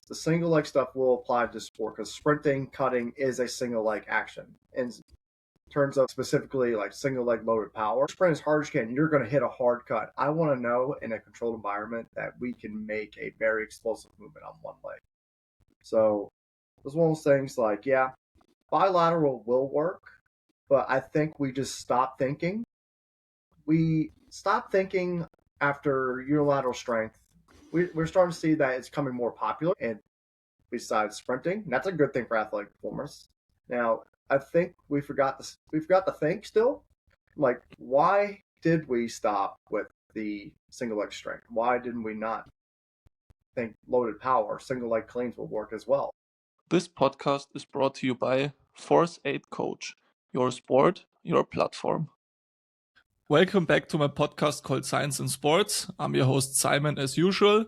the single leg stuff will apply to sport because sprinting, cutting is a single leg action. In terms of specifically like single leg loaded power, sprint as hard as you can, you're going to hit a hard cut. I want to know in a controlled environment that we can make a very explosive movement on one leg. So it was one of those things like, yeah, bilateral will work, but I think we just stopped thinking. We stopped thinking after unilateral strength. We're starting to see that it's becoming more popular, and besides sprinting, that's a good thing for athletic performers. Now, I think we forgot to think still. Like, why did we stop with the single leg strength? Why didn't we not think loaded power, single leg cleans will work as well? This podcast is brought to you by Force 8 Coach, your sport, your platform. Welcome back to my podcast called Science in Sports. I'm your host Simon as usual.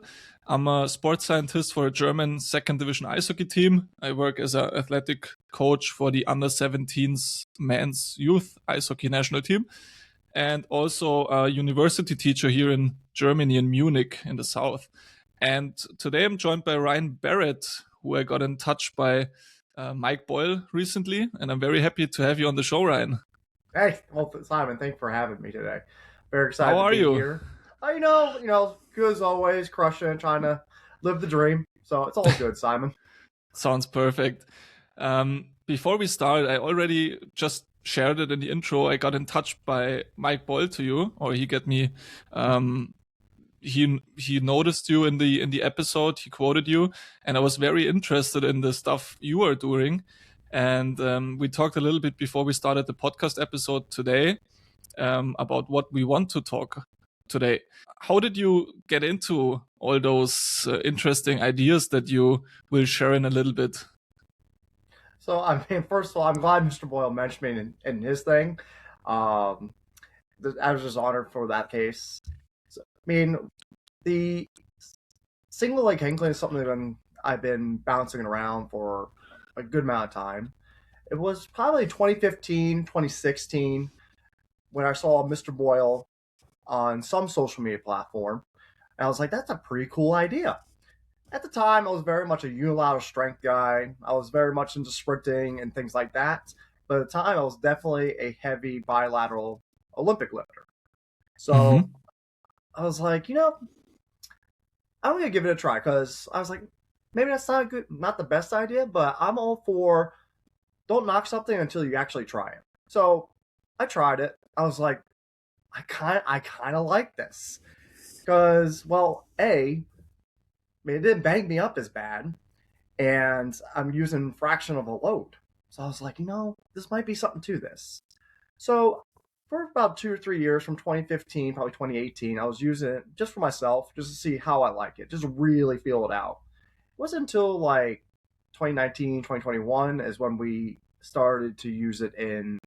I'm a sports scientist for a German second division ice hockey team. I work as an athletic coach for the under 17s men's youth ice hockey national team, and also a university teacher here in Germany, in Munich in the south. And today I'm joined by Ryan Barrett, who I got in touch by Mike Boyle recently, and I'm very happy to have you on the show, Ryan. Hey, well, Simon, thanks for having me today. Very excited How are to be you? here. You know, good as always, crushing, trying to live the dream. So it's all good, Simon. Sounds perfect. Before we start, I already just shared it in the intro. I got in touch by Mike Boyle to you, or he got me. He noticed you in the episode. He quoted you, and I was very interested in the stuff you are doing. And we talked a little bit before we started the podcast episode today about what we want to talk today. How did you get into all those interesting ideas that you will share in a little bit? So, I mean, first of all, I'm glad Mr. Boyle mentioned me in his thing. I was just honored for that case. So, I mean, the single leg hang clean is something that I've been bouncing around for a good amount of time. It was probably 2015, 2016 when I saw Mr. Boyle on some social media platform. And I was like, that's a pretty cool idea. At the time, I was very much a unilateral strength guy. I was very much into sprinting and things like that. But at the time, I was definitely a heavy bilateral Olympic lifter. So I was like, I'm going to give it a try because I was like, maybe that's not the best idea, but I'm all for don't knock something until you actually try it. So I tried it. I was like, I kind of like this because, well, it didn't bang me up as bad, and I'm using fraction of a load. So I was like, this might be something to this. So for about 2 or 3 years, from 2015, probably 2018, I was using it just for myself, just to see how I like it, just really feel it out. It wasn't until like 2019, 2021 is when we started to use it in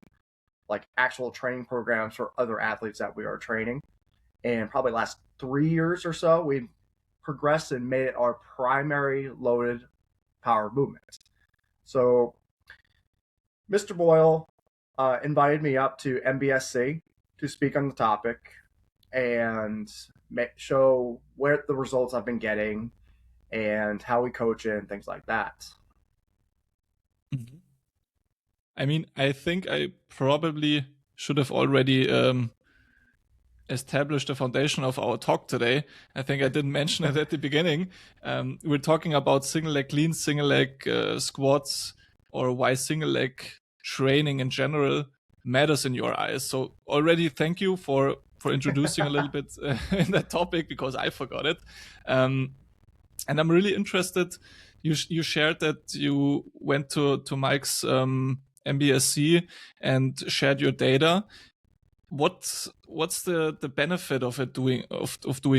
like actual training programs for other athletes that we are training. And probably last 3 years or so, we progressed and made it our primary loaded power movement. So Mr. Boyle invited me up to MBSC to speak on the topic and show where the results I've been getting and how we coach it and things like that. Mm-hmm. I mean, I think I probably should have already established the foundation of our talk today. I think I didn't mention it at the beginning. We're talking about single leg cleans, single leg squats, or why single leg training in general matters in your eyes. So already thank you for introducing a little bit in that topic, because I forgot it. And I'm really interested. You shared that you went to Mike's MBSC and shared your data. What's the benefit of it doing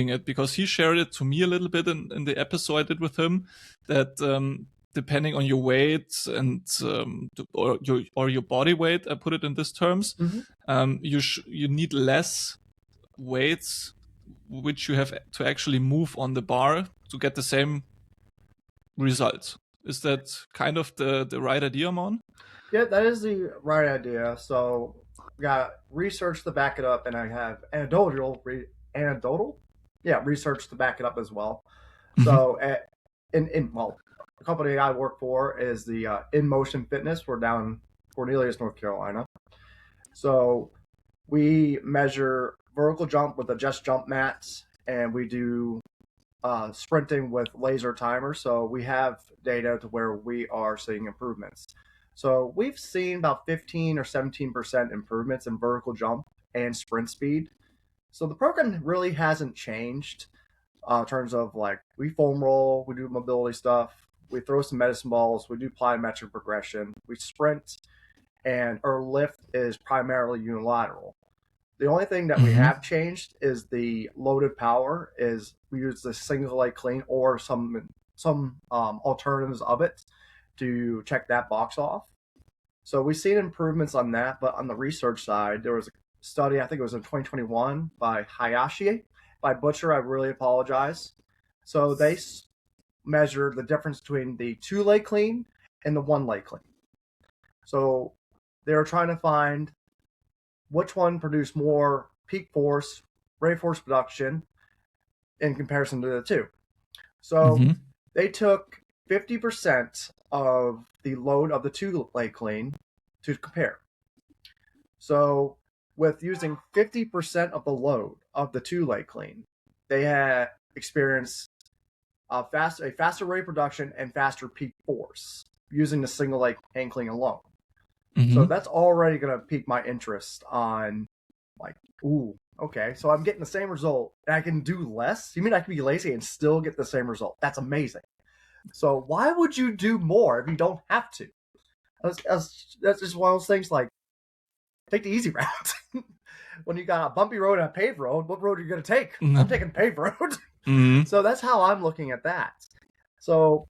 it? Because he shared it to me a little bit in the episode I did with him, that depending on your weight and or your body weight, I put it in these terms, you need less weights which you have to actually move on the bar to get the same results. Is that kind of the right idea, Mon? Yeah, that is the right idea. So got research to back it up, and I have anecdotal research to back it up as well. So well, the company I work for is the In Motion Fitness. We're down in Cornelius, North Carolina. So we measure vertical jump with the just jump mats, and we do sprinting with laser timers. So we have data to where we are seeing improvements. So we've seen about 15 or 17% improvements in vertical jump and sprint speed. So the program really hasn't changed in terms of like we foam roll, we do mobility stuff, we throw some medicine balls, we do plyometric progression, we sprint, and our lift is primarily unilateral. The only thing that we have changed is the loaded power. Is we use the single leg clean or some alternatives of it to check that box off. So we've seen improvements on that, but on the research side, there was a study, I think it was in 2021 by Hayashi. By butcher, I really apologize. So they measured the difference between the 2 leg clean and the 1 leg clean. So they were trying to find which one produced more peak force, rate force production in comparison to the two. So they took 50% of the load of the 2 leg clean to compare. So with using 50% of the load of the 2 leg clean, they had experienced a faster rate of production and faster peak force using the single leg hang clean alone. So that's already going to pique my interest on like, ooh, okay, so I'm getting the same result and I can do less? You mean I can be lazy and still get the same result? That's amazing. So why would you do more if you don't have to? That's just one of those things like, take the easy route. When you got a bumpy road and a paved road, what road are you going to take? I'm taking paved road. So that's how I'm looking at that. So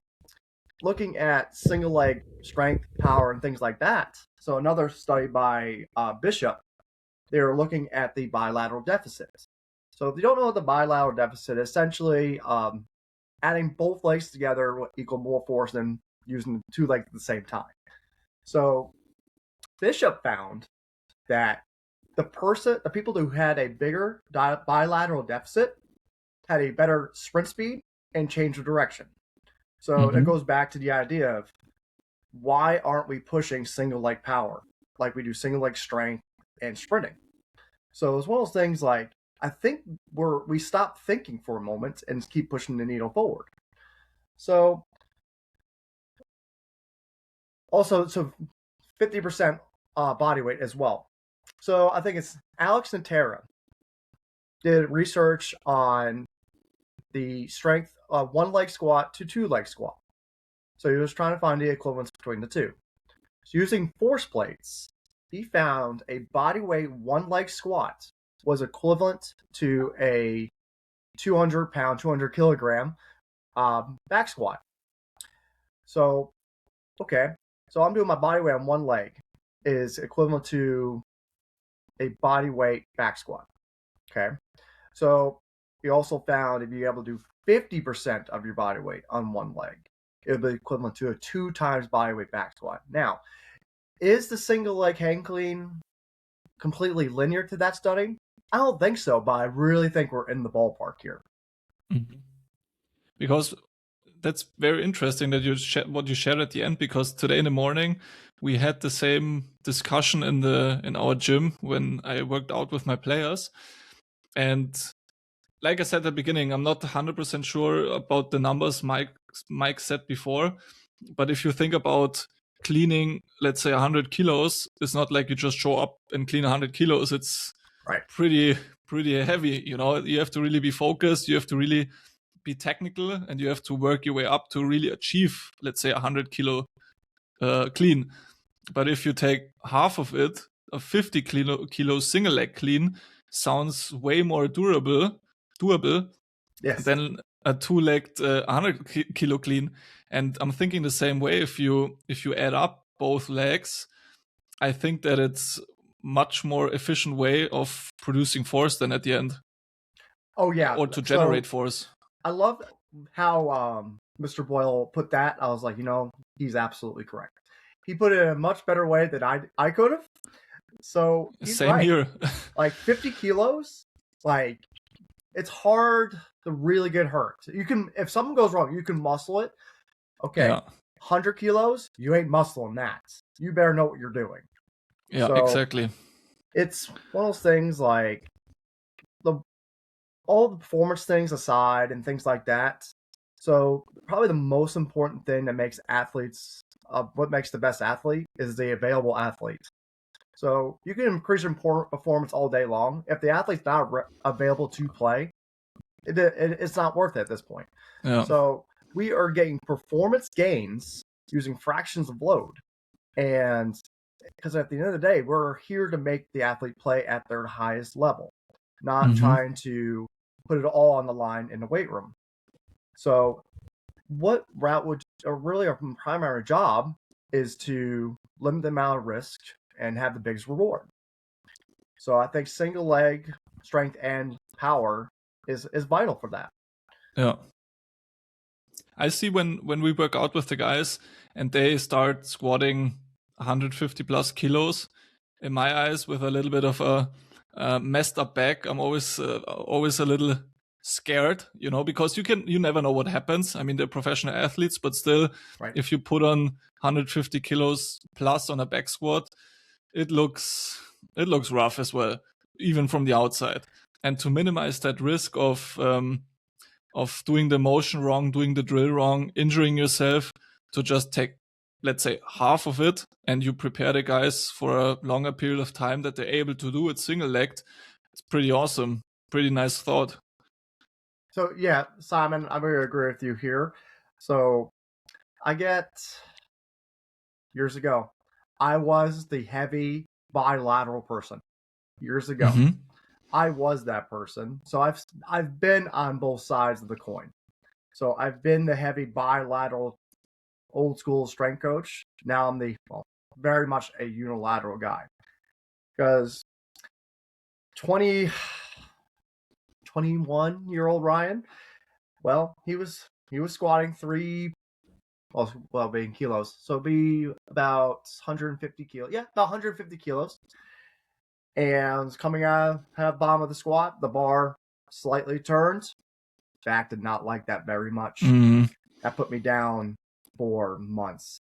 looking at single leg strength, power, and things like that. So another study by Bishop, they were looking at the bilateral deficit. So if you don't know what the bilateral deficit is, essentially adding both legs together will equal more force than using 2 legs at the same time. So Bishop found that the people who had a bigger bilateral deficit had a better sprint speed and change of direction. So it goes back to the idea of why aren't we pushing single leg power like we do single leg strength and sprinting? So it's one of those things like I think we stop thinking for a moment and keep pushing the needle forward. So also 50% body weight as well. So I think it's Alex and Tara did research on the strength of 1 leg squat to 2 leg squat. So he was trying to find the equivalence between the two. So using force plates, he found a body weight 1 leg squat was equivalent to a 200-pound, 200-kilogram back squat. So, okay, so I'm doing my body weight on 1 leg is equivalent to a body weight back squat. Okay, so he also found if you're able to do 50% of your body weight on 1 leg, it would be equivalent to a 2 times body weight back squat. Now, is the single leg hang clean completely linear to that study? I don't think so, but I really think we're in the ballpark here. Because that's very interesting that what you shared at the end, because today in the morning we had the same discussion in our gym when I worked out with my players. And like I said at the beginning, I'm not 100% sure about the numbers Mike said before, but if you think about cleaning, let's say 100 kilos, it's not like you just show up and clean 100 kilos. It's pretty heavy. You know, you have to really be focused. You have to really be technical, and you have to work your way up to really achieve, let's say, 100 kilo clean. But if you take half of it, a 50 kilo single leg clean sounds way more doable than a 2-legged 100 kilo clean. And I'm thinking the same way. If you add up both legs, I think that it's much more efficient way of producing force than at the end. Oh yeah, or to generate force. I love how Mr. Boyle put that. I was like, he's absolutely correct. He put it in a much better way than I could have. So he's Same right. here. Like 50 kilos, like it's hard to really get hurt. You can, if something goes wrong, you can muscle it. Okay, 100 kilos, you ain't muscling that. You better know what you're doing. Yeah, so exactly. It's one of those things like all the performance things aside and things like that. So probably the most important thing that makes athletes, what makes the best athlete is the available athlete. So you can increase your performance all day long. If the athlete's not available to play, it's not worth it at this point. Yeah. So we are getting performance gains using fractions of load. And because at the end of the day, we're here to make the athlete play at their highest level, not trying to put it all on the line in the weight room. So what route would, or really our primary job is to limit the amount of risk and have the biggest reward. So I think single leg strength and power is vital for that. Yeah. I see when we work out with the guys and they start squatting 150 plus kilos, in my eyes, with a little bit of a messed up back, I'm always a little scared, because you never know what happens. I mean, they're professional athletes, but still, right. If you put on 150 kilos plus on a back squat, it looks rough as well, even from the outside. And to minimize that risk of doing the motion wrong, doing the drill wrong, injuring yourself, to just take, let's say, half of it, and you prepare the guys for a longer period of time that they're able to do it single-legged. It's pretty awesome. Pretty nice thought. So yeah, Simon, I'm going to agree with you here. So years ago, I was the heavy bilateral person. Years ago, I was that person. So I've been on both sides of the coin. So I've been the heavy bilateral, old school strength coach. Now I'm very much a unilateral guy. Because 21-year-old Ryan, well, he was squatting being kilos. So be about 150 kilos. Yeah, about 150 kilos. And coming out of bottom of the squat, the bar slightly turned. Jack did not like that very much. That put me down for months.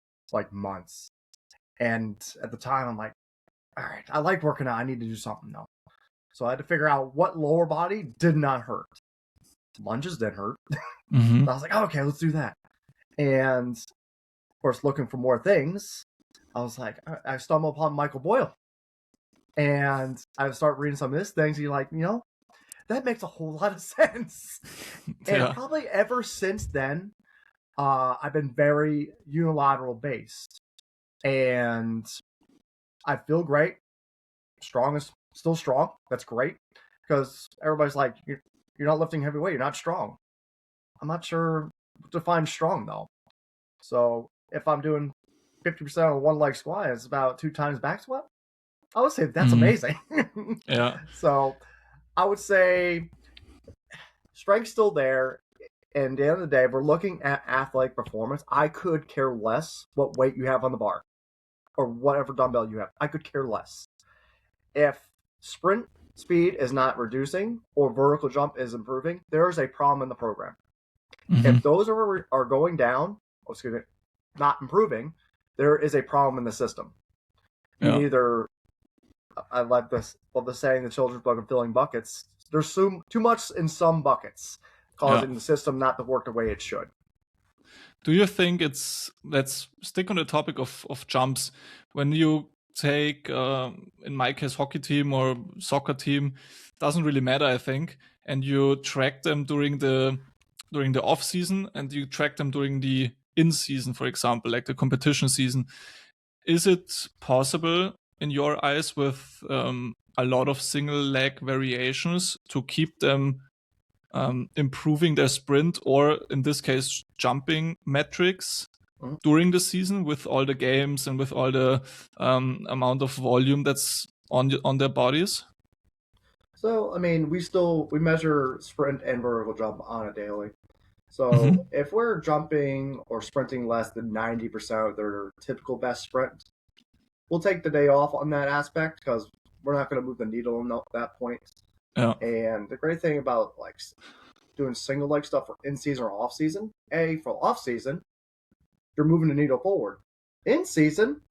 And at the time, I'm like, all right, I like working out. I need to do something though. So I had to figure out what lower body did not hurt. Lunges didn't hurt. I was like, okay, let's do that. And of course, looking for more things, I was like, I stumbled upon Michael Boyle. And I start reading some of his things. And you're like, that makes a whole lot of sense. And probably ever since then, I've been very unilateral based. And I feel great. Strong is still strong. That's great. Because everybody's like, you're not lifting heavy weight. You're not strong. I'm not sure what to define strong, though. So if I'm doing 50% on a one leg squat, it's about 2 times back squat. I would say that's amazing. Yeah. So I would say strength's still there. And at the end of the day, if we're looking at athletic performance, I could care less what weight you have on the bar or whatever dumbbell you have. I could care less. If sprint speed is not reducing or vertical jump is improving, there is a problem in the program. If those are going down, not improving, there is a problem in the system. Either, I like the saying, the children's book of filling buckets. There's too much in some buckets, causing the system not to work the way it should. Do you think let's stick on the topic of jumps. When you take, in my case, hockey team or soccer team, doesn't really matter, I think, and you track them during the off season and you track them during the in season, for example, like the competition season. Is it possible, in your eyes, with a lot of single leg variations, to keep them improving their sprint, or in this case jumping metrics during the season, with all the games and with all the amount of volume that's on their bodies? So I mean, we measure sprint and vertical jump on a daily. So if we're jumping or sprinting less than 90% of their typical best sprint, we'll take the day off on that aspect because we're not going to move the needle at that point. Yeah. And the great thing about like doing single leg stuff for in season or off season, for off season, you're moving the needle forward. In season,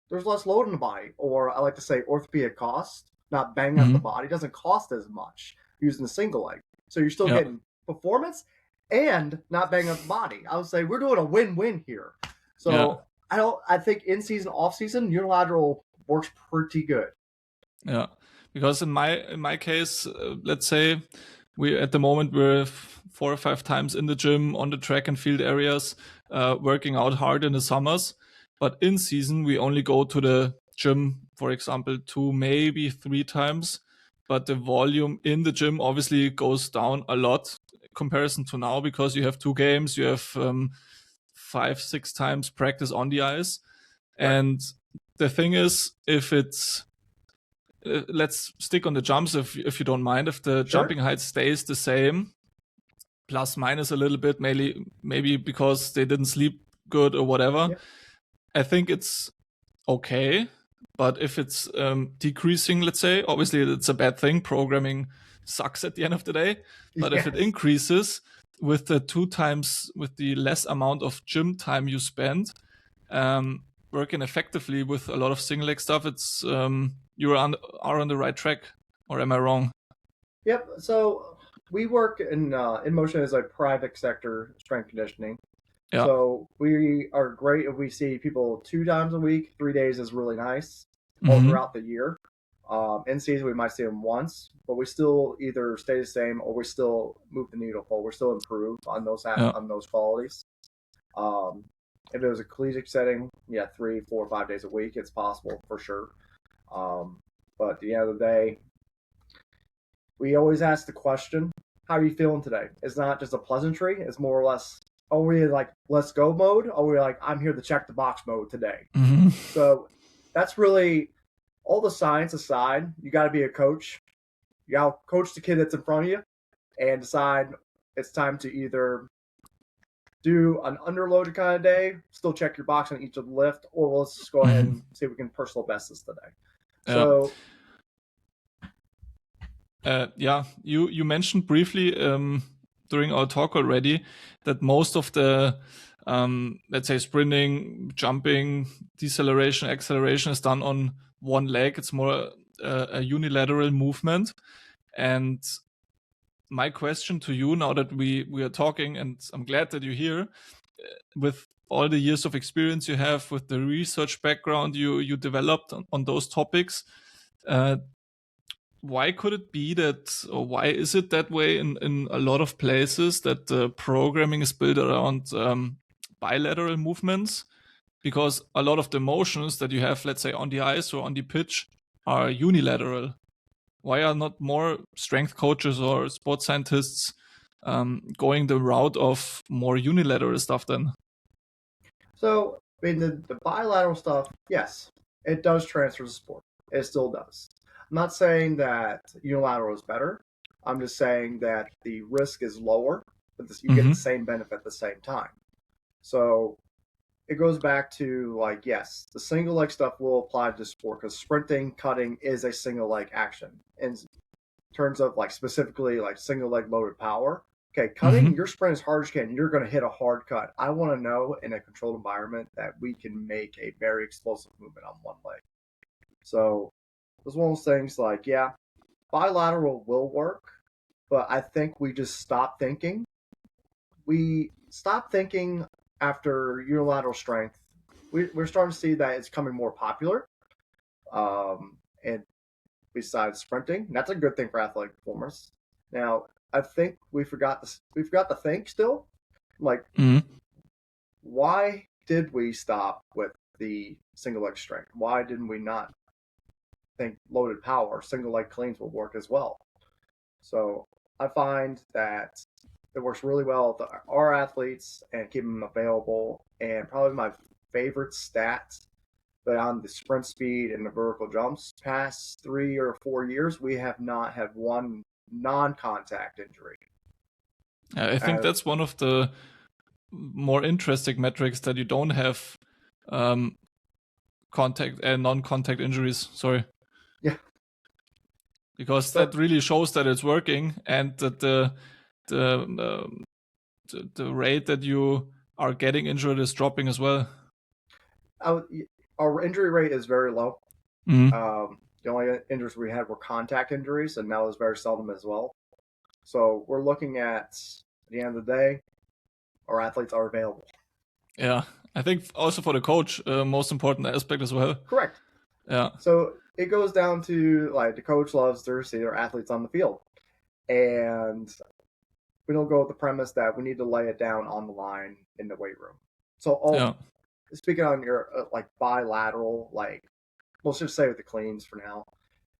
there's less load on the body, or I like to say orthopedic cost, not banging up the body, doesn't cost as much using a single leg. So you're still getting performance and not banging up the body. I would say we're doing a win-win here. So I think in season, off season, unilateral works pretty good. Yeah, because in my case, let's say we at the moment we're 4 or 5 times in the gym, on the track and field areas, working out hard in the summers. But in season, we only go to the gym, for example, 2, maybe 3 times. But the volume in the gym obviously goes down a lot in comparison to now, because you have 2 games, you have 5, 6 times practice on the ice. Right. And the thing is, if it's let's stick on the jumps if you don't mind. If the jumping height stays the same, plus minus a little bit, maybe because they didn't sleep good or whatever, I think it's okay. But if it's decreasing, let's say, obviously it's a bad thing. Programming sucks at the end of the day. But if it increases with the 2 times, with the less amount of gym time you spend, working effectively with a lot of single leg stuff, it's you are on the right track, or am I wrong? Yep. So we work in motion as a private sector strength conditioning. Yeah. So we are great if we see people 2 times a week. 3 days is really nice all throughout the year. In season, we might see them once, but we still either stay the same or we still move the needle forward. We're still improve on those on those qualities. If it was a collegiate setting, 3, 4, 5 days a week, it's possible for sure. But at the end of the day, we always ask the question, how are you feeling today? It's not just a pleasantry. It's more or less, are we like, let's go mode? Or are we like, I'm here to check the box mode today? So that's really, all the science aside, you got to be a coach. You got to coach the kid that's in front of you and decide it's time to either do an underloaded kind of day, still check your box on each of the lift, or let's just go ahead and see if we can personal best this today. So, you mentioned briefly during our talk already that most of the let's say sprinting, jumping, deceleration, acceleration is done on one leg. It's more a unilateral movement. And my question to you, now that we are talking, and I'm glad that you're here, with all the years of experience you have, with the research background you developed on those topics, why could it be that, or why is it that way in a lot of places, that the programming is built around bilateral movements? Because a lot of the motions that you have, let's say on the ice or on the pitch, are unilateral. Why are not more strength coaches or sports scientists going the route of more unilateral stuff then? So, I mean, the bilateral stuff, yes, it does transfer to sport. It still does. I'm not saying that unilateral is better. I'm just saying that the risk is lower, but you get the same benefit at the same time. So it goes back to, like, yes, the single leg stuff will apply to sport because sprinting, cutting is a single leg action. In terms of, like, specifically like single leg loaded power, okay, cutting, your sprint as hard as you can, you're going to hit a hard cut. I want to know in a controlled environment that we can make a very explosive movement on one leg. So it's one of those things like, bilateral will work, but I think we just stop thinking. We stop thinking after unilateral strength. We're starting to see that it's becoming more popular. And besides sprinting, that's a good thing for athletic performance. Now, I think we forgot to think still. Like, why did we stop with the single leg strength? Why didn't we not think loaded power, single leg cleans will work as well? So I find that it works really well with our athletes and keep them available. And probably my favorite stat, but on the sprint speed and the vertical jumps, past 3 or 4 years, we have not had one non-contact injury. I think that's one of the more interesting metrics, that you don't have contact and non-contact injuries. Sorry. Yeah. because that really shows that it's working, and that the rate that you are getting injured is dropping as well. Our injury rate is very low. Mm-hmm. The only injuries we had were contact injuries, and that was very seldom as well. So we're looking at the end of the day, our athletes are available. Yeah, I think also for the coach, most important aspect as well. Correct. Yeah. So it goes down to, like, the coach loves to see their athletes on the field, and we don't go with the premise that we need to lay it down on the line in the weight room. So speaking on your like bilateral, like, let's just say with the cleans for now,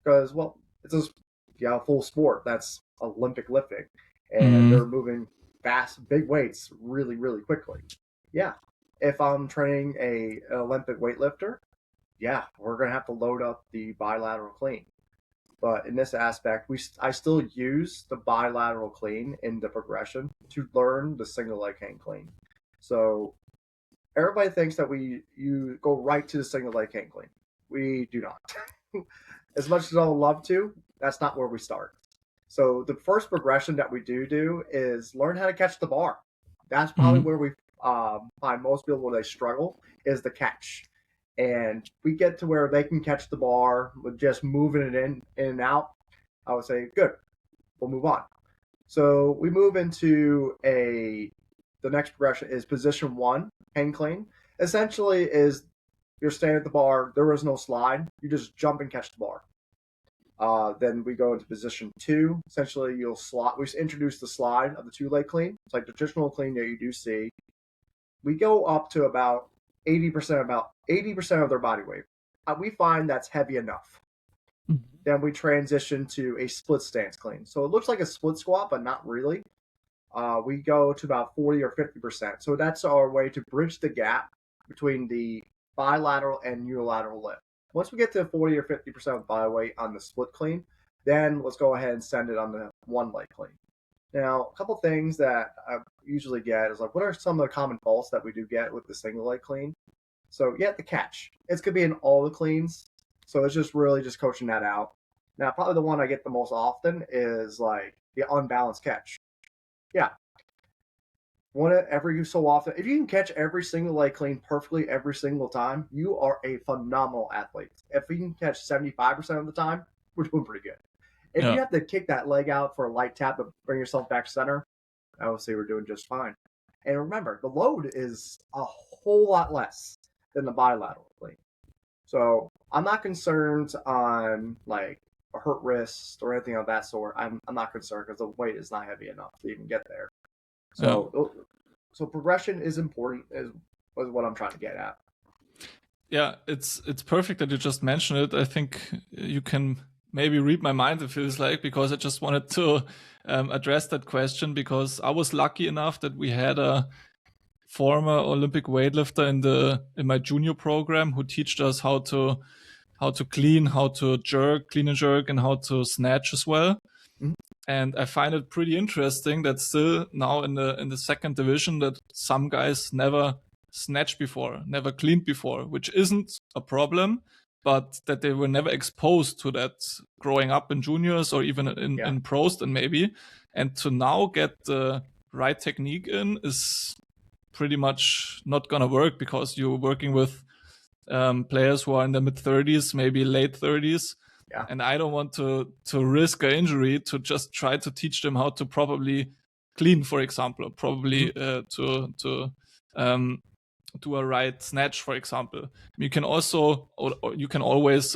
because, well, it's a full sport. That's Olympic lifting, and they're moving fast, big weights really, really quickly. Yeah, if I'm training an Olympic weightlifter, yeah, we're gonna have to load up the bilateral clean. But in this aspect, I still use the bilateral clean in the progression to learn the single leg hang clean. So everybody thinks that you go right to the single leg hang clean. We do not. As much as I would love to, that's not where we start. So the first progression that we do is learn how to catch the bar. That's probably where we find most people where they struggle, is the catch. And we get to where they can catch the bar with just moving it in and out. I would say, good, we'll move on. So we move into the next progression is position 1, hang clean. Essentially is you're standing at the bar, there is no slide, you just jump and catch the bar. Then we go into position 2. Essentially, you'll slot. We introduce the slide of the 2-leg clean. It's like the traditional clean that you do see. We go up to about 80% of their body weight. We find that's heavy enough. Mm-hmm. Then we transition to a split stance clean. So it looks like a split squat, but not really. We go to about 40 or 50%. So that's our way to bridge the gap between the bilateral and unilateral lift. Once we get to 40 or 50% of body weight on the split clean, then let's go ahead and send it on the 1-leg clean. Now, a couple things that I usually get is like, what are some of the common faults that we do get with the single leg clean? So, yeah, the catch. It's going to be in all the cleans. So it's just really just coaching that out. Now, probably the one I get the most often is like the unbalanced catch. Yeah. Every so often, if you can catch every single leg clean perfectly every single time, you are a phenomenal athlete. If you can catch 75% of the time, we're doing pretty good. If you have to kick that leg out for a light tap to bring yourself back center, I would say we're doing just fine. And remember, the load is a whole lot less than the bilateral clean. So I'm not concerned on like a hurt wrist or anything of that sort. I'm not concerned because the weight is not heavy enough to even get there. So progression is important, is what I'm trying to get at. Yeah, it's perfect that you just mentioned it. I think you can maybe read my mind, it feels like, because I just wanted to address that question, because I was lucky enough that we had a former Olympic weightlifter in my junior program who taught us how to clean, how to clean and jerk, and how to snatch as well. Mm-hmm. And I find it pretty interesting that still now in the second division that some guys never snatched before, never cleaned before, which isn't a problem, but that they were never exposed to that growing up in juniors or even in pros then maybe. And to now get the right technique in is pretty much not gonna work, because you're working with players who are in their mid-30s, maybe late 30s. Yeah. And I don't want to risk an injury to just try to teach them how to properly clean, for example, probably to do a right snatch, for example. You can also, or you can always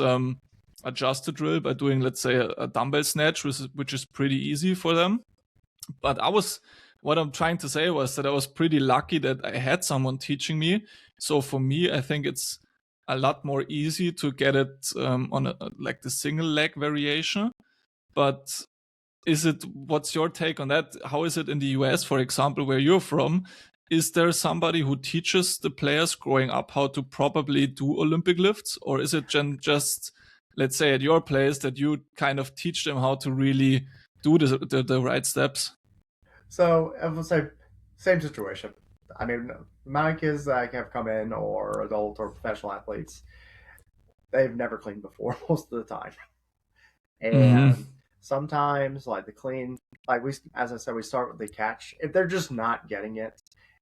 adjust the drill by doing, let's say, a dumbbell snatch, which is pretty easy for them. But what I'm trying to say was that I was pretty lucky that I had someone teaching me. So for me, I think it's a lot more easy to get it on like the single leg variation. But what's your take on that? How is it in the US, for example, where you're from? Is there somebody who teaches the players growing up how to properly do Olympic lifts? Or is it just, let's say at your place, that you kind of teach them how to really do the right steps? So I would say same situation. I mean, my kids that have come in, or adult or professional athletes, they've never cleaned before most of the time. And Sometimes, like the clean, like as I said, we start with the catch. If they're just not getting it,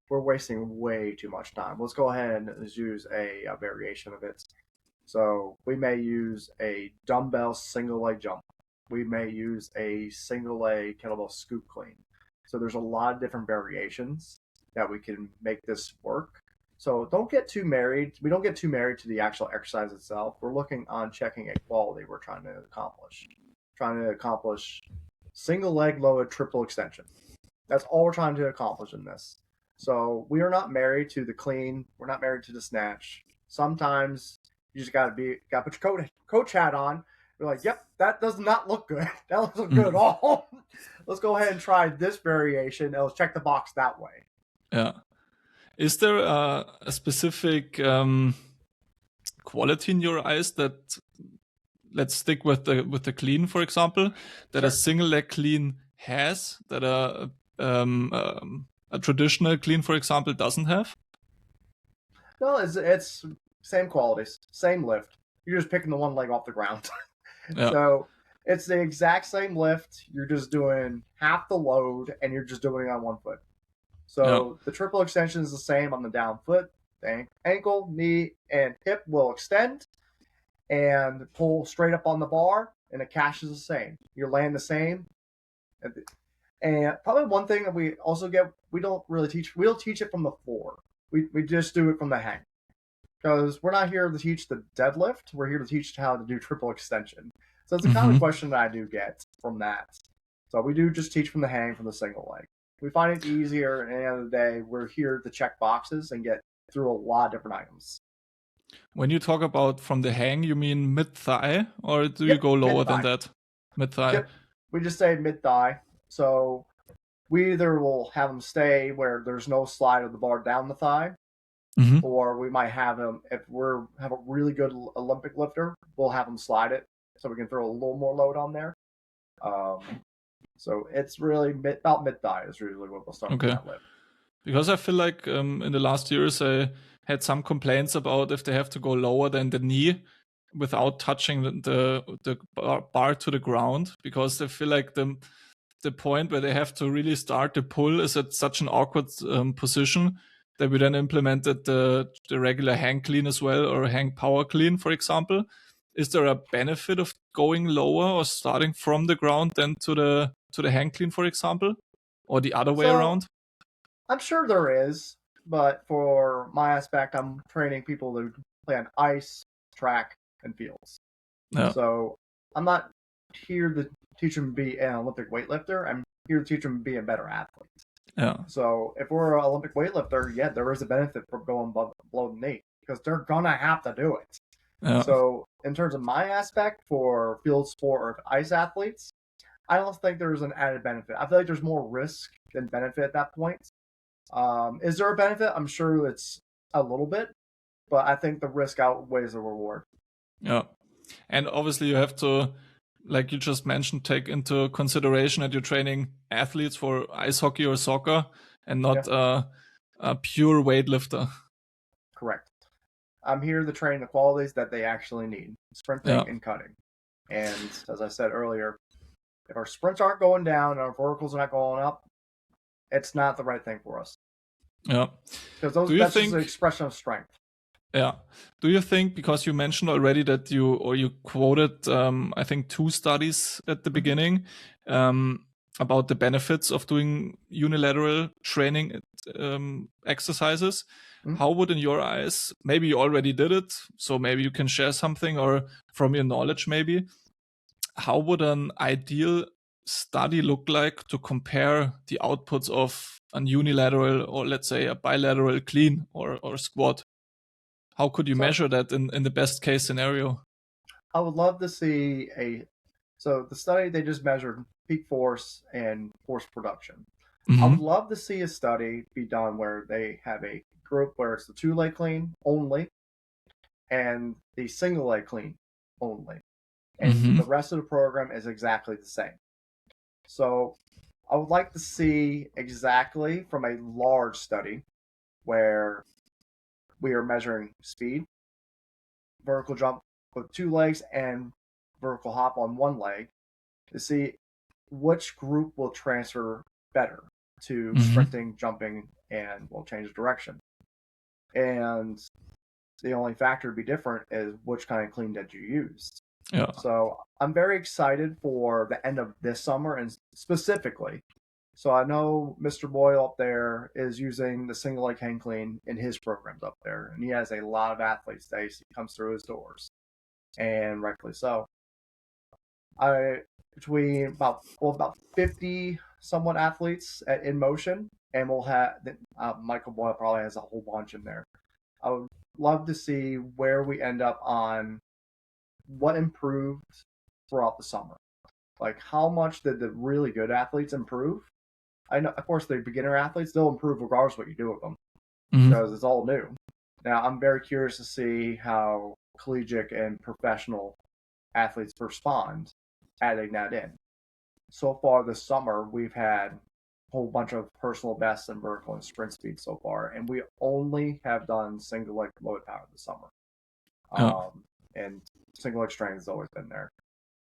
we're wasting way too much time. Let's go ahead and use a variation of it. So we may use a dumbbell single leg jump. We may use a single leg kettlebell scoop clean. So there's a lot of different variations that we can make this work. So don't get too married. We don't get too married to the actual exercise itself. We're looking on checking a quality we're trying to accomplish. Trying to accomplish single leg loaded triple extension. That's all we're trying to accomplish in this. So we are not married to the clean. We're not married to the snatch. Sometimes you just gotta put your coach hat on. You're like, yep, that does not look good. That doesn't look good at all. Let's go ahead and try this variation. And let's check the box that way. Yeah. Is there a specific quality in your eyes that, let's stick with the clean, for example, that Sure. a single leg clean has that a traditional clean, for example, doesn't have? No, it's same qualities, same lift. You're just picking the one leg off the ground. Yeah. So it's the exact same lift. You're just doing half the load, and you're just doing it on one foot. So the triple extension is the same on the down foot. The ankle, knee, and hip will extend and pull straight up on the bar, and the cash is the same. You're laying the same. And probably one thing that we also get, we don't teach it from the floor. We just do it from the hang. Because we're not here to teach the deadlift. We're here to teach how to do triple extension. So it's a common question that I do get from that. So we do just teach from the hang, from the single leg. We find it easier, and at the end of the day, we're here to check boxes and get through a lot of different items. When you talk about from the hang, you mean mid-thigh, or do you go lower than that? Mid-thigh. Yep. We just say mid-thigh. So we either will have them stay where there's no slide of the bar down the thigh, or we might have them, if have a really good Olympic lifter, we'll have them slide it so we can throw a little more load on there. So it's really about mid-thigh is usually what we'll start with that lift. Because I feel like in the last years I had some complaints about if they have to go lower than the knee without touching the bar to the ground, because they feel like the point where they have to really start the pull is at such an awkward position that we then implemented the regular hang clean as well, or hang power clean, for example. Is there a benefit of going lower or starting from the ground than to the hang clean, for example, or the other way around? I'm sure there is, but for my aspect, I'm training people to play on ice, track, and fields. Yeah. So I'm not here to teach them to be an Olympic weightlifter. I'm here to teach them to be a better athlete. Yeah. So if we're an Olympic weightlifter, yeah, there is a benefit for going below the knee because they're gonna have to do it. Yeah. So in terms of my aspect for field sport or ice athletes, I don't think there's an added benefit. I feel like there's more risk than benefit at that point. Is there a benefit? I'm sure it's a little bit, but I think the risk outweighs the reward. Yeah. And obviously you have to, like you just mentioned, take into consideration that you're training athletes for ice hockey or soccer and not a pure weightlifter. Correct. I'm here to train the qualities that they actually need, sprinting and cutting. And as I said earlier, if our sprints aren't going down and our verticals are not going up, it's not the right thing for us. Yeah. Because that's just an expression of strength. Yeah. Do you think, because you mentioned already that you quoted, I think 2 studies at the beginning, about the benefits of doing unilateral training exercises. How would, in your eyes, maybe you already did it, so maybe you can share something, or from your knowledge maybe, how would an ideal study look like to compare the outputs of an unilateral or, let's say, a bilateral clean or squat? How could you measure that in the best case scenario? I would love to see so the study, they just measured peak force and force production. I would love to see a study be done where they have a group where it's the 2-leg clean only and the single leg clean only. And the rest of the program is exactly the same. So I would like to see exactly from a large study where we are measuring speed, vertical jump with 2 legs, and vertical hop on 1 leg. to see which group will transfer better to sprinting, jumping, and will change direction. And the only factor to be different is which kind of clean did you use. Yeah. So I'm very excited for the end of this summer, and specifically. So I know Mr. Boyle up there is using the single leg hang clean in his programs up there, and he has a lot of athletes that he comes through his doors, and rightfully so. Between about 50 somewhat athletes at In Motion, and we'll have Michael Boyle probably has a whole bunch in there. I would love to see where we end up on what improved throughout the summer. Like, how much did the really good athletes improve? I know, of course, the beginner athletes, they'll improve regardless of what you do with them because it's all new. Now, I'm very curious to see how collegiate and professional athletes respond adding that in. So far this summer, we've had a whole bunch of personal bests and vertical and sprint speed so far, and we only have done single leg load power this summer. And single leg strength has always been there.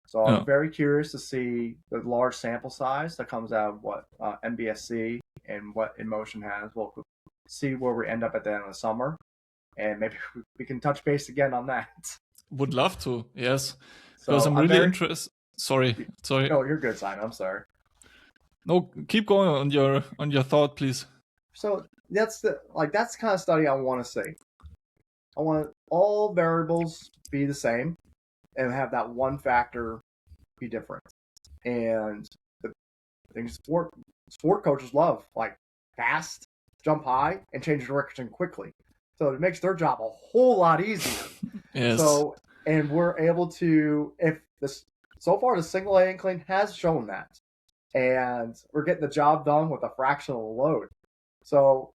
So I'm very curious to see the large sample size that comes out of what MBSC and what In Motion has. We'll see where we end up at the end of the summer, and maybe we can touch base again on that. Would love to, yes. Because I'm really interested. Sorry. No, you're good, Simon. I'm sorry. No, keep going on your thought, please. So that's the kind of study I want to see. I want all variables be the same and have that one factor be different. And the things sport coaches love, like fast, jump high, and change direction quickly. So it makes their job a whole lot easier. Yes. So, and we're able to, so far the single leg clean has shown that. And we're getting the job done with a fraction of the load. So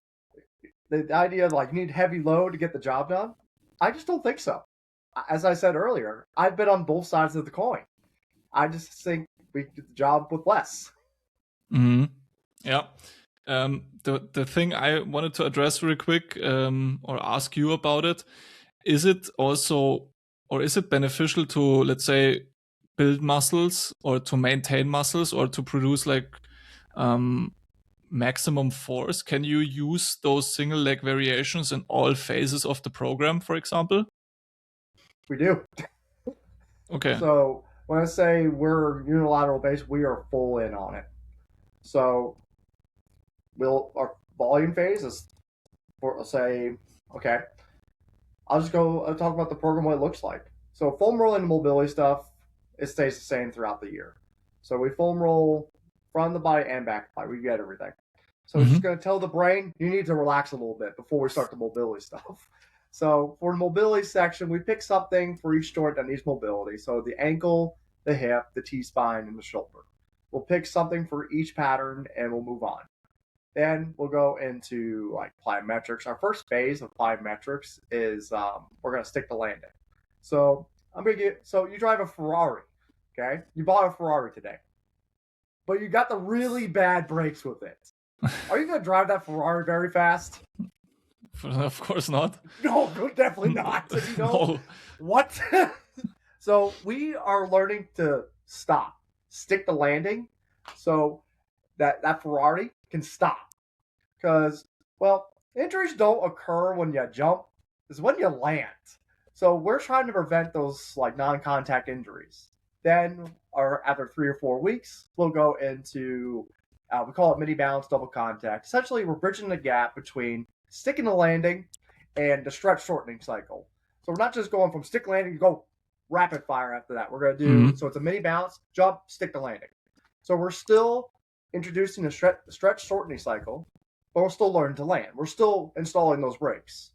the idea of like you need heavy load to get the job done, I just don't think so. As I said earlier, I've been on both sides of the coin. I just think we get the job with less. Yeah. The thing I wanted to address really quick, or ask you about it, is it also, or is it beneficial to, let's say, build muscles or to maintain muscles or to produce like maximum force? Can you use those single leg variations in all phases of the program, for example? We do. Okay. So when I say we're unilateral based, we are full in on it. So our volume phase is, for say, okay, I'll just go talk about the program, what it looks like. So foam rolling and mobility stuff, it stays the same throughout the year. So we foam roll front of the body and back of the body. We get everything. So it's just going to tell the brain, you need to relax a little bit before we start the mobility stuff. So for the mobility section, we pick something for each joint that needs mobility. So the ankle, the hip, the T-spine, and the shoulder. We'll pick something for each pattern and we'll move on. Then we'll go into like plyometrics. Our first phase of plyometrics is we're going to stick the landing. So so you drive a Ferrari, okay? You bought a Ferrari today, but you got the really bad brakes with it. Are you going to drive that Ferrari very fast? Of course not. No, definitely not. You know? No. What? So we are learning to stick the landing, so that Ferrari can stop. Because, well, injuries don't occur when you jump, it's when you land. So we're trying to prevent those like non-contact injuries. Then, after 3 or 4 weeks, we'll go into we call it mini balance double contact. Essentially, we're bridging the gap between sticking the landing and the stretch shortening cycle. So we're not just going from stick landing to go rapid fire after that. We're going to do so it's a mini balance, jump, stick the landing. So we're still introducing the stretch shortening cycle, but we're still learning to land. We're still installing those brakes.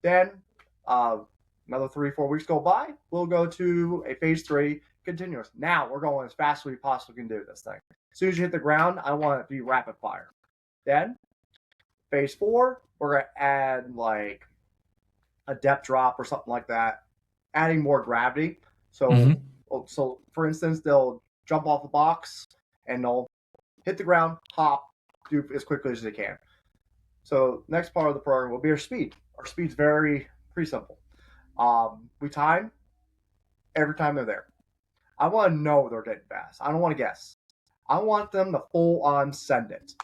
Then another 3 or 4 weeks go by, we'll go to a phase 3 continuous. Now we're going as fast as we possibly can do this thing. As soon as you hit the ground, I want it to be rapid fire. Then phase 4, we're going to add like a depth drop or something like that, adding more gravity. So, so for instance, they'll jump off the box and they'll hit the ground, hop, do as quickly as they can. So next part of the program will be our speed. Our speed's pretty simple. We time every time they're there. I want to know they're getting fast. I don't want to guess. I want them to full on send it.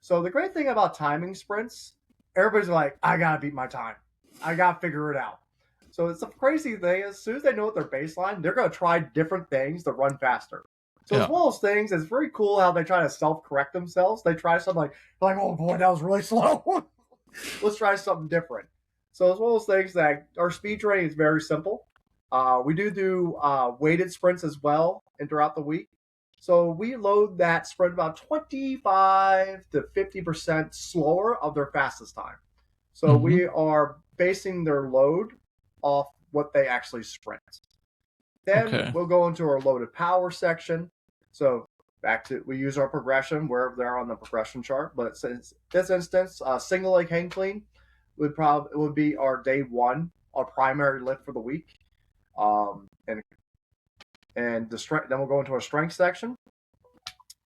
So the great thing about timing sprints, everybody's like, I gotta beat my time. I gotta figure it out. So it's the crazy thing. As soon as they know what their baseline, they're gonna try different things to run faster. So it's one of those things. It's very cool how they try to self-correct themselves. They try something like, oh boy, that was really slow. Let's try something different. So it's one of those things that our speed training is very simple. We do weighted sprints as well and throughout the week. So we load that sprint about 25 to 50% slower of their fastest time. So we are basing their load off what they actually sprint. Then we'll go into our loaded power section. So we use our progression wherever they're on the progression chart. But since this instance, single leg hang clean would be our day one, our primary lift for the week. And the strength. Then we'll go into our strength section.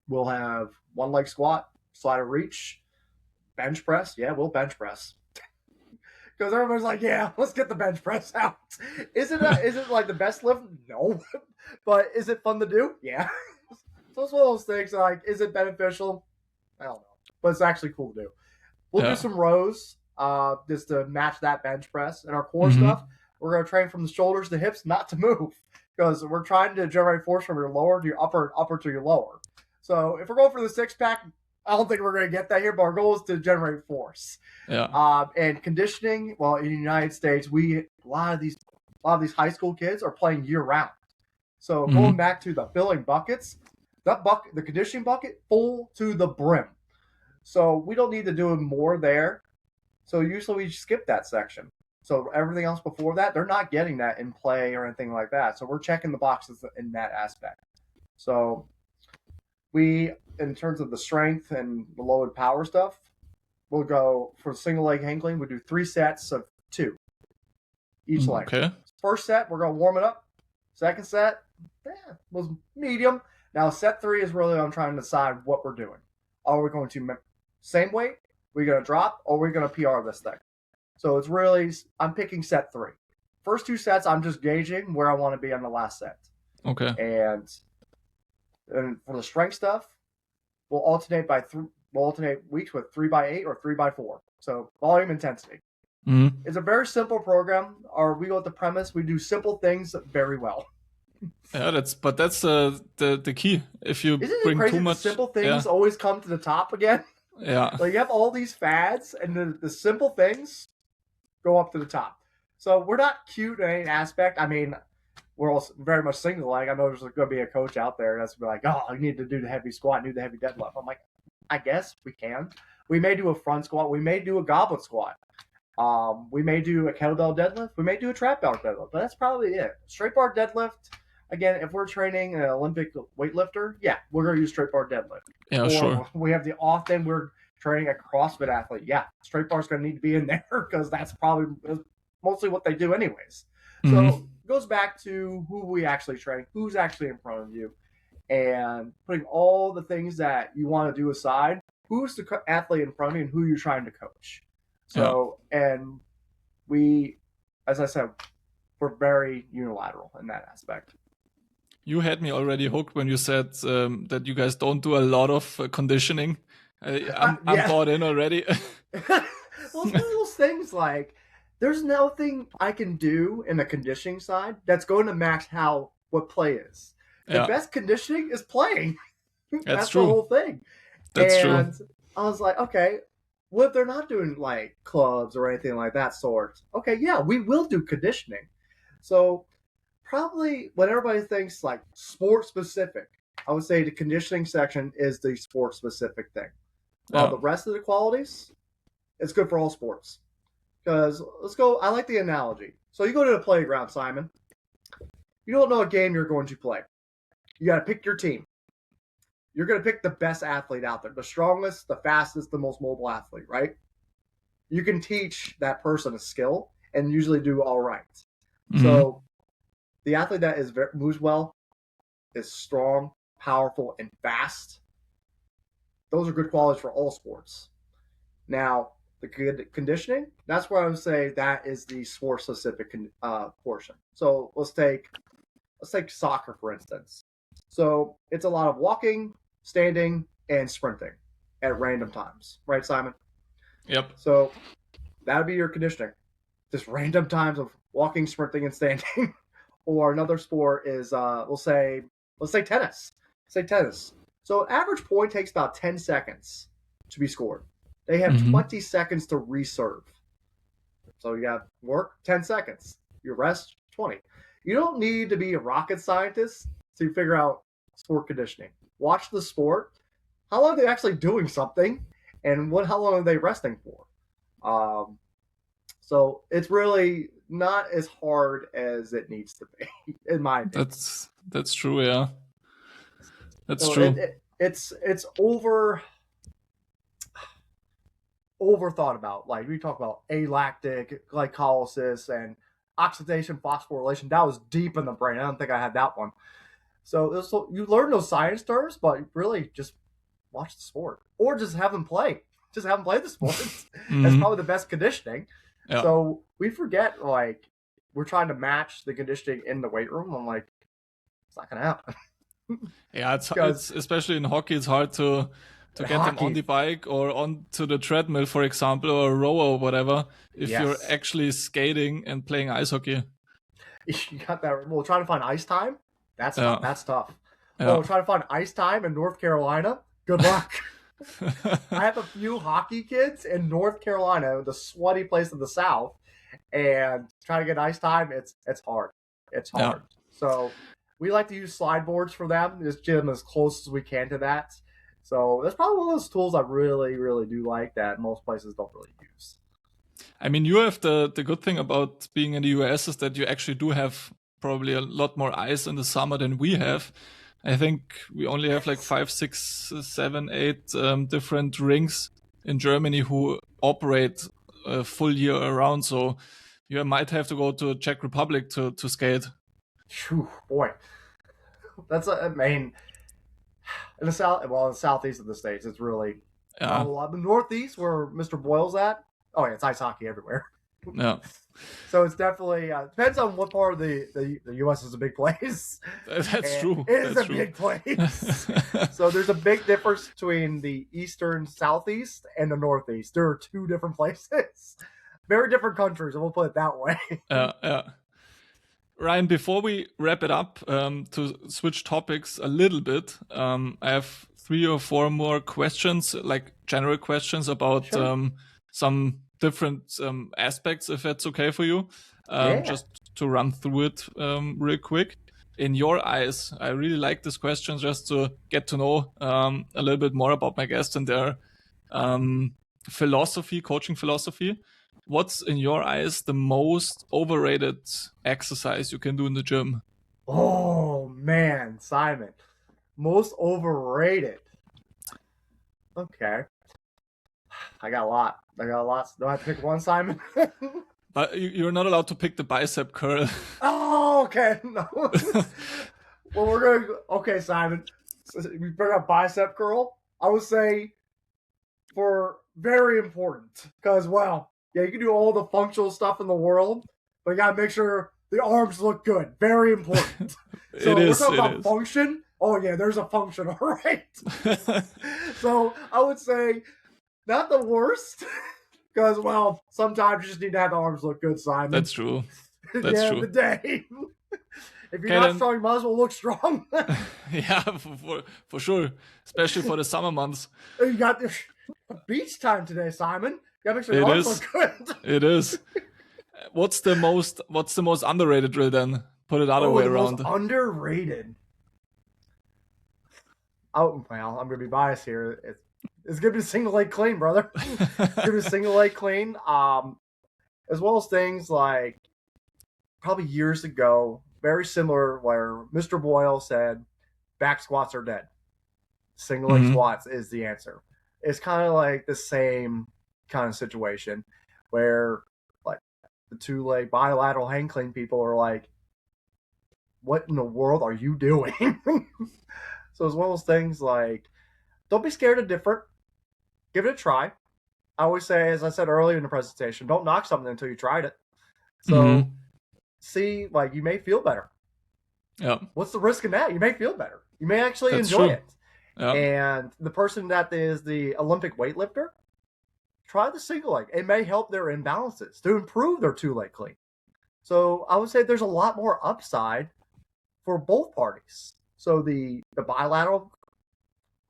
We'll have one leg squat, slider reach, bench press. Yeah, we'll bench press. Because everybody's like, yeah, let's get the bench press out. Is it like the best lift? No. But is it fun to do? Yeah. So it's one of those things like, is it beneficial? I don't know. But it's actually cool to do. We'll do some rows just to match that bench press. And our core stuff, we're going to train from the shoulders to hips not to move. Because we're trying to generate force from your lower to your upper and upper to your lower. So if we're going for the six-pack, I don't think we're going to get that here, but our goal is to generate force. Yeah. And conditioning, well, in the United States, a lot of these high school kids are playing year-round. So going back to the filling buckets, the conditioning bucket, full to the brim. So we don't need to do more there. So usually we skip that section. So everything else before that, they're not getting that in play or anything like that. So we're checking the boxes in that aspect. So in terms of the strength and the loaded power stuff, we'll go for single leg hang clean. We do 3 sets of 2 each leg. Okay. First set, we're going to warm it up. Second set, was medium. Now set 3 is really I'm trying to decide what we're doing. Are we going to same weight? We're going to drop, or are we going to PR this thing? So it's really, I'm picking set 3. First 2 sets, I'm just gauging where I want to be on the last set. Okay. And for the strength stuff, we'll alternate weeks with 3x8 or 3x4. So volume intensity. It's a very simple program. We go with the premise we do simple things very well. Yeah, that's the key. If you bring crazy too much, simple things always come to the top again. Yeah. Like you have all these fads, and the simple things go up to the top. So we're not cute in any aspect. I mean, we're all very much single leg. I know there's going to be a coach out there that's like, oh, I need to do the heavy squat, do the heavy deadlift. I'm like, I guess we can. We may do a front squat. We may do a goblet squat. We may do a kettlebell deadlift. We may do a trap bar deadlift. But that's probably it. Straight bar deadlift. Again, if we're training an Olympic weightlifter, yeah, we're going to use straight bar deadlift. Yeah, sure. We have the often we're training a CrossFit athlete. Yeah, straight bar is going to need to be in there because that's probably mostly what they do anyways. So it goes back to who we actually train, who's actually in front of you, and putting all the things that you want to do aside, who's the athlete in front of you and who you're trying to coach. So, and we, as I said, we're very unilateral in that aspect. You had me already hooked when you said that you guys don't do a lot of conditioning. I'm bought in already. Well, it's one of those things like, there's nothing I can do in the conditioning side that's going to match what play is. The best conditioning is playing. That's true. The whole thing. That's true. I was like, okay, what if they're not doing like clubs or anything like that sort? Okay, yeah, we will do conditioning. So probably when everybody thinks like sport specific, I would say the conditioning section is the sport specific thing. While the rest of the qualities, it's good for all sports. Because I like the analogy. So you go to the playground, Simon. You don't know what game you're going to play. You got to pick your team. You're going to pick the best athlete out there, the strongest, the fastest, the most mobile athlete, right? You can teach that person a skill and usually do all right. So the athlete that moves well, is strong, powerful, and fast. Those are good qualities for all sports. Now, the good conditioning, that's where I would say that is the sport-specific portion. So let's take soccer, for instance. So it's a lot of walking, standing, and sprinting at random times, right, Simon? Yep. So that would be your conditioning. Just random times of walking, sprinting, and standing. Or another sport is let's say tennis. Say tennis. So average point takes about 10 seconds to be scored. They have Mm-hmm. 20 seconds to reserve. So you got work 10 seconds. You rest 20. You don't need to be a rocket scientist to figure out sport conditioning. Watch the sport. How long are they actually doing something, and how long are they resting for? Um, so it's really not as hard as it needs to be, in my opinion. That's true. Yeah, that's So true. it's overthought about. Like we talk about alactic glycolysis and oxidation phosphorylation. That was deep in the brain. I don't think I had that one. So you learn those science terms, but really just watch the sport or just have them play. Just have them play the sport. That's Mm-hmm. probably the best conditioning. Yeah. So we forget like we're trying to match the conditioning in the weight room. I'm like, it's not gonna happen Yeah, because it's especially in hockey, it's hard to get them on hockey. the bike or onto the treadmill, for example, or a rower or whatever, if you're Yes, actually skating and playing ice hockey. you got that. Well, trying to find ice time. That's tough. Yeah, That's tough. yeah. Oh, trying to find ice time in North Carolina. Good luck. I have a few hockey kids in North Carolina, the sweaty place in the South, and trying to get ice time, it's hard. It's Yeah. hard. So we like to use slide boards for them, just get them as close as we can to that. So that's probably one of those tools I really, really do like that most places don't really use. I mean, you have the good thing about being in the US is that you actually do have probably a lot more ice in the summer than we have. I think we only have like 5, 6, 7, 8 different rinks in Germany who operate a full year around. So you might have to go to Czech Republic to skate. Phew, boy, that's I mean, in the south, well, in the southeast of the states, it's really not a Yeah, whole lot. The northeast, where Mr. Boyle's at, oh yeah, it's ice hockey everywhere. yeah, So it's definitely depends on what part of the U.S. is a big place. that's And true. it is That's a true. big place. So there's a big difference between the eastern southeast and the northeast. There are two different places, very different countries, and we'll put it that way. Yeah. Ryan, before we wrap it up, to switch topics a little bit, I have 3 or 4 more questions, like general questions about Sure. some different aspects, if that's okay for you. Yeah. Just to run through it real quick. In your eyes, I really like this question just to get to know a little bit more about my guest and their philosophy, coaching philosophy. What's in your eyes the most overrated exercise you can do in the gym? Oh man, Simon, most overrated. Okay, I got a lot. I got a lot. Do I have to pick one, Simon? But you're not allowed to pick the bicep curl. Oh, okay. No. Well, we're gonna. Okay, Simon. So we bring up bicep curl. I would say for very important because, well, yeah, you can do all the functional stuff in the world, but you gotta make sure the arms look good. Very important. It So we're is. talking It about is. function. Oh yeah, there's a function. All right. So I would say not the worst because, well, sometimes you just need to have the arms look good, Simon. That's true. At the That's end of true. the day. If you're Okay, not then. strong, you might as well look strong. Yeah, for sure. Especially for the summer months. You got beach time today, Simon. You gotta make sure your It arms is. look good. It is. What's the most underrated drill then? Put it other Oh, way the most around. underrated. Oh, well, I'm gonna be biased here. It's gonna be single leg clean, brother. It's gonna be single leg clean. As well as things like probably years ago, very similar, where Mr. Boyle said back squats are dead. Single leg Hmm. squats is the answer. It's kind of like the same kind of situation where like the 2 leg bilateral hang clean people are like, what in the world are you doing? So it's one of those things like, don't be scared of different. Give it a try. I always say, as I said earlier in the presentation, don't knock something until you tried it. Hmm. So see, like you may feel better. Yeah. What's the risk in that? You may feel better. You may actually That's enjoy true. it. Yeah. And the person that is the Olympic weightlifter, try the single leg. It may help their imbalances to improve their two leg clean. So I would say there's a lot more upside for both parties. So the bilateral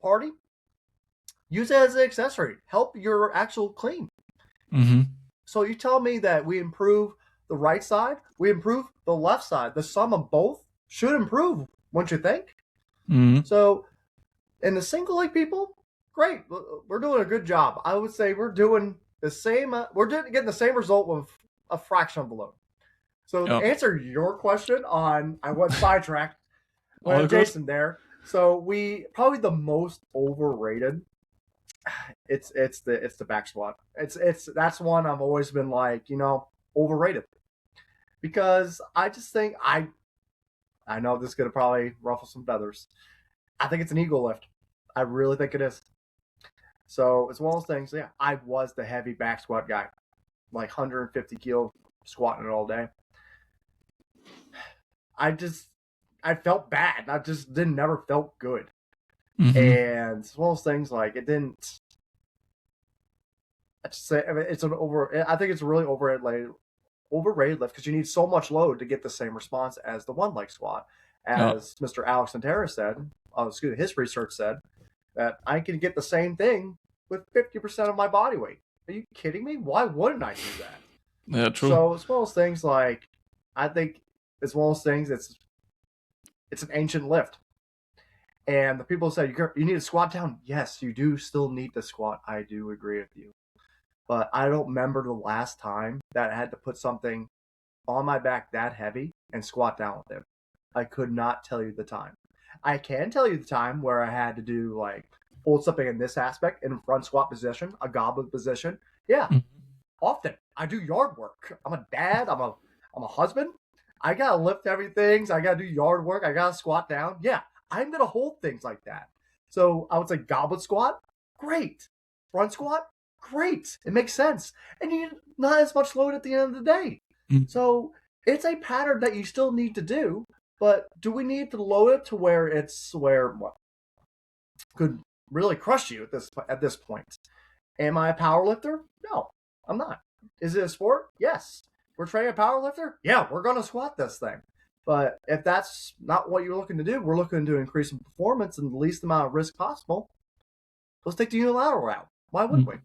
party, use it as an accessory. Help your actual clean. Mm-hmm. So you tell me that we improve the right side, we improve the left side. The sum of both should improve, wouldn't you think? Mm-hmm. So in the single leg people, great. We're doing a good job. I would say we're doing the same. Getting the same result with a fraction of the load. So to Yeah. answer your question on, I went sidetracked All with good. Jason there. So we probably the most overrated. It's the back squat. That's one I've always been like, overrated, because I just think I know this is gonna probably ruffle some feathers. I think it's an ego lift. I really think it is. So it's one of those things. Yeah, I was the heavy back squat guy, like 150 kilo squatting it all day. I felt bad. I just didn't never felt good. Mm-hmm. And it's one of those things like it didn't. I just say it's an over. I think it's a really overrated lift because you need so much load to get the same response as the one leg squat. As Mr. Alex Santera said, his research said that I can get the same thing with 50% of my body weight. Are you kidding me? Why wouldn't I do that? Yeah, true. So it's one of those things like, I think it's one of those things it's an ancient lift. And the people say you need to squat down. Yes, you do still need to squat. I do agree with you. But I don't remember the last time that I had to put something on my back that heavy and squat down with it. I could not tell you the time. I can tell you the time where I had to do like hold something in this aspect in front squat position, a goblet position. Yeah, often I do yard work. I'm a dad. I'm a husband. I gotta lift heavy things. I gotta do yard work. I gotta squat down. Yeah, I'm gonna hold things like that. So I would say goblet squat, great. Front squat, great. It makes sense, and you need not as much load at the end of the day. So it's a pattern that you still need to do, but do we need to load it to where what could really crush you at this point? Am I a power lifter? No, I'm not. Is it a sport? Yes. We're training a power lifter? Yeah, we're gonna squat this thing. But if that's not what you're looking to do, we're looking to increase performance and the least amount of risk possible. Let's take the unilateral route. Why wouldn't we?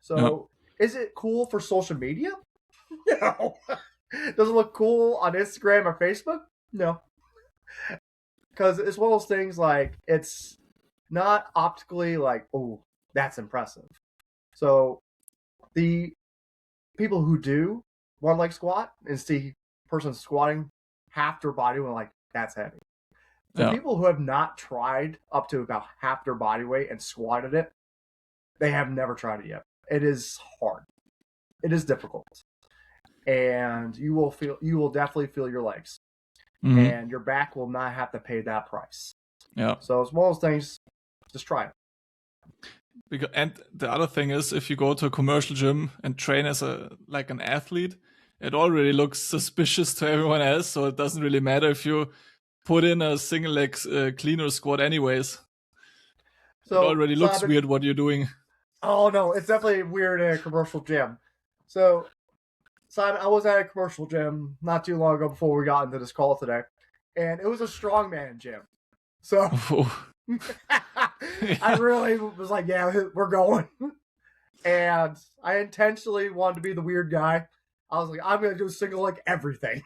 So, is it cool for social media? No. Does it look cool on Instagram or Facebook? No. Because it's one of those things like, it's not optically like, oh, that's impressive. So, the people who do one leg squat and see person squatting half their body weight, like, that's heavy. The people who have not tried up to about half their body weight and squatted it, they have never tried it yet. It is hard. It is difficult. And you will definitely feel your legs. And your back will not have to pay that price. Yeah. So it's one of those things, just try it. And the other thing is, if you go to a commercial gym and train as like an athlete, it already looks suspicious to everyone else. So it doesn't really matter if you put in a single leg cleaner squat anyways. So it already looks weird what you're doing. Oh no, it's definitely weird in a commercial gym. So Simon, I was at a commercial gym not too long ago before we got into this call today, and it was a strongman gym. So I really was like, yeah, we're going. And I intentionally wanted to be the weird guy. I was like, I'm going to do single leg everything.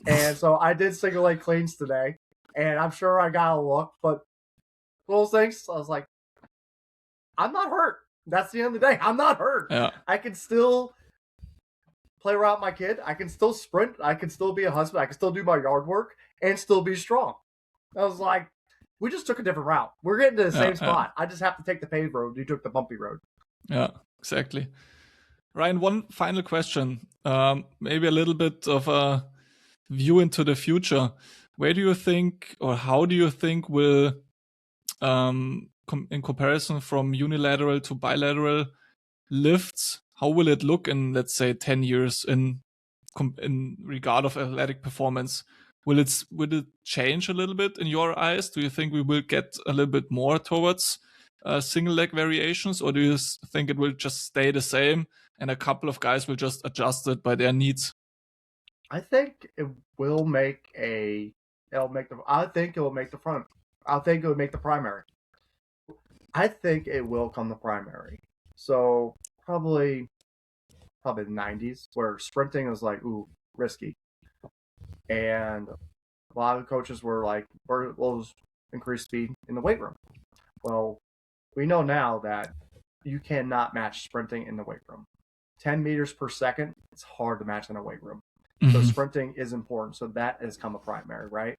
And so I did single leg cleans today, and I'm sure I got a look, but those things, I was like, I'm not hurt. That's the end of the day. I'm not hurt. Yeah. I can still play around with my kid. I can still sprint. I can still be a husband. I can still do my yard work and still be strong. I was like, we just took a different route. We're getting to the same spot. I just have to take the paved road. You took the bumpy road. Yeah, exactly. Ryan, one final question. Maybe a little bit of a view into the future. Where do you think, or how do you think will, in comparison from unilateral to bilateral lifts, how will it look in, let's say, 10 years in regard of athletic performance? Will it change a little bit in your eyes? Do you think we will get a little bit more towards single leg variations, or do you think it will just stay the same and a couple of guys will just adjust it by their needs? I think it will make I think it will make the front. I think it will make the primary. I think it will come the primary. So probably the 90s where sprinting was like, ooh, risky. And a lot of coaches were like, we'll increase speed in the weight room. Well, we know now that you cannot match sprinting in the weight room. 10 meters per second, it's hard to match in a weight room. So sprinting is important. So that has come a primary, right?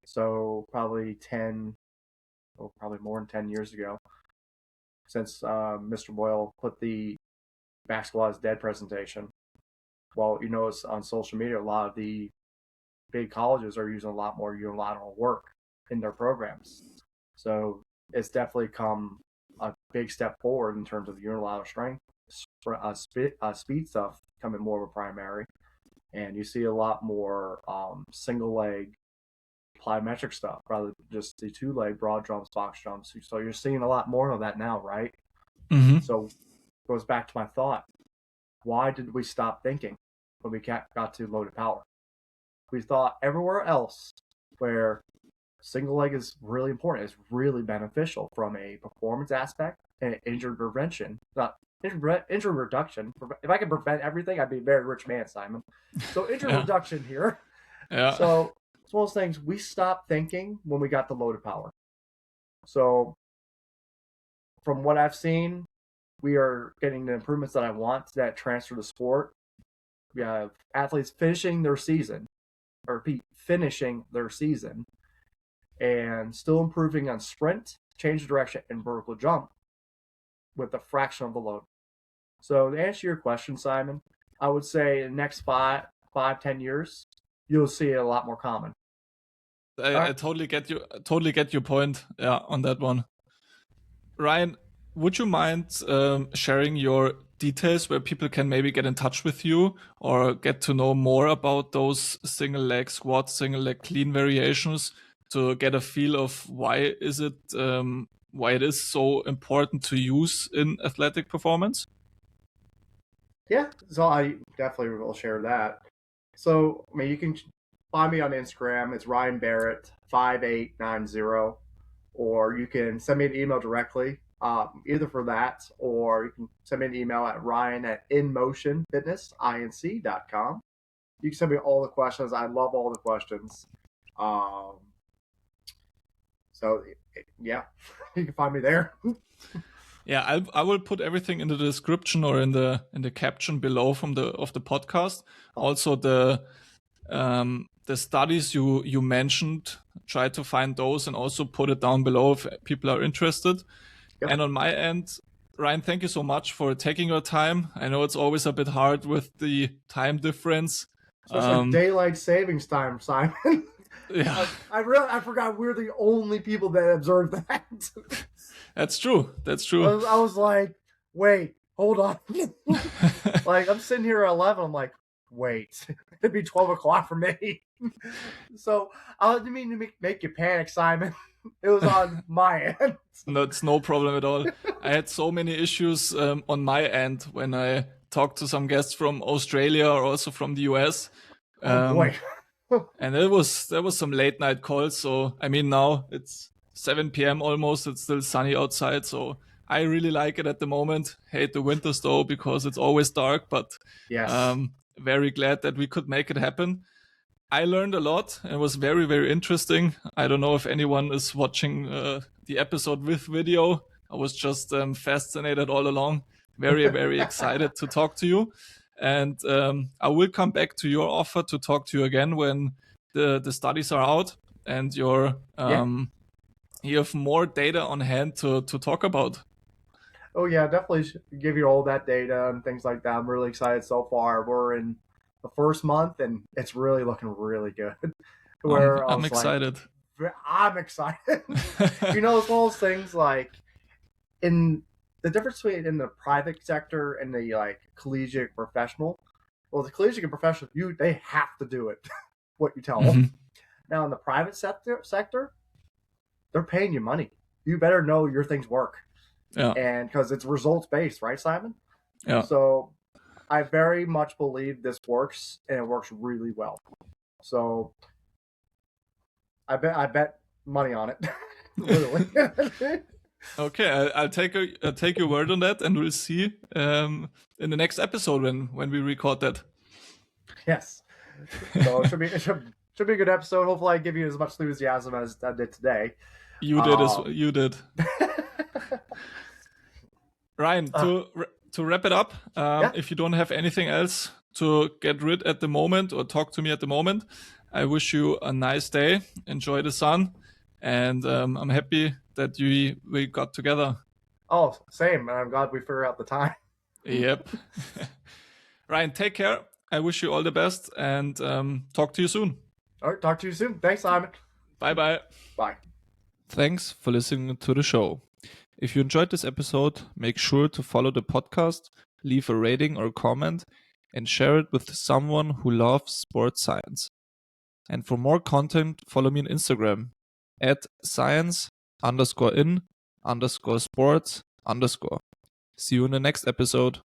So probably more than 10 years ago, since Mr. Boyle put the back squat is dead presentation. Well, you notice on social media, a lot of the big colleges are using a lot more unilateral work in their programs. So it's definitely come a big step forward in terms of unilateral strength, speed stuff coming more of a primary. And you see a lot more single leg plyometric stuff rather than just the 2-leg broad jumps, box jumps. So you're seeing a lot more of that now, right? So it goes back to my thought. Why did we stop thinking when we got to loaded power? We thought everywhere else where single leg is really important, it's really beneficial from a performance aspect and injury prevention, not injury reduction. If I could prevent everything, I'd be a very rich man, Simon. So injury reduction here. Yeah. So it's one of those things we stopped thinking when we got the loaded power. So from what I've seen, we are getting the improvements that I want that transfer to sport. We have athletes finishing their season, and still improving on sprint, change of direction, and vertical jump with a fraction of the load. So to answer your question, Simon, I would say in the next 5-10 years, you'll see it a lot more common. I totally get your point on that one. Ryan, would you mind sharing your details where people can maybe get in touch with you or get to know more about those single leg squat, single leg clean variations to get a feel of why it is so important to use in athletic performance? Yeah, so I definitely will share that. So, I mean, you can find me on Instagram. It's Ryan Barrett 5890, or you can send me an email directly, either for that, or you can send me an email at ryan@inmotionfitnessinc.com. You can send me all the questions. I love all the questions. So, yeah, you can find me there. Yeah, I will put everything in the description or in the caption below of the podcast. Also the studies you mentioned, try to find those and also put it down below if people are interested. Yep. And on my end, Ryan, thank you so much for taking your time. I know it's always a bit hard with the time difference. Especially daylight savings time, Simon. Yeah, I forgot we're the only people that observe that. That's true. I was like, wait, hold on. Like, I'm sitting here at 11. I'm like, wait, it'd be 12 o'clock for me. So I didn't mean to make you panic, Simon. It was on my end. No, it's no problem at all. I had so many issues on my end when I talked to some guests from Australia or also from the US. Oh boy. And there was some late night calls. So I mean, now it's 7 p.m. almost. It's still sunny outside. So I really like it at the moment. Hate the winters though, because it's always dark, but yes. Very glad that we could make it happen. I learned a lot. It was very, very interesting. I don't know if anyone is watching the episode with video. I was just fascinated all along. Very, very excited to talk to you. And I will come back to your offer to talk to you again when the studies are out and you have more data on hand to talk about. Oh yeah, definitely give you all that data and things like that. I'm really excited so far. We're in the first month and it's really looking really good. I'm excited. I'm excited. You know, it's one of those things like in the difference between in the private sector and the like collegiate professional. Well, the collegiate and professional, they have to do it. What you tell them. Now, in the private sector, they're paying you money. You better know your things work. Yeah. And because it's results based, right, Simon? Yeah. So I very much believe this works, and it works really well. So I bet money on it. Literally. Okay, I'll take your word on that, and we'll see in the next episode when we record that. Yes. So it should be a good episode. Hopefully, I give you as much enthusiasm as I did today. You did. Ryan, to wrap it up, if you don't have anything else to get rid at the moment or talk to me at the moment, I wish you a nice day. Enjoy the sun, and I'm happy that we got together. Oh, same. I'm glad we figured out the time. Yep. Ryan, take care. I wish you all the best, and talk to you soon. All right, talk to you soon. Thanks, Simon. Bye-bye. Bye. Thanks for listening to the show. If you enjoyed this episode, make sure to follow the podcast, leave a rating or comment, and share it with someone who loves sports science. And for more content, follow me on Instagram at science_in_sports_. See you in the next episode.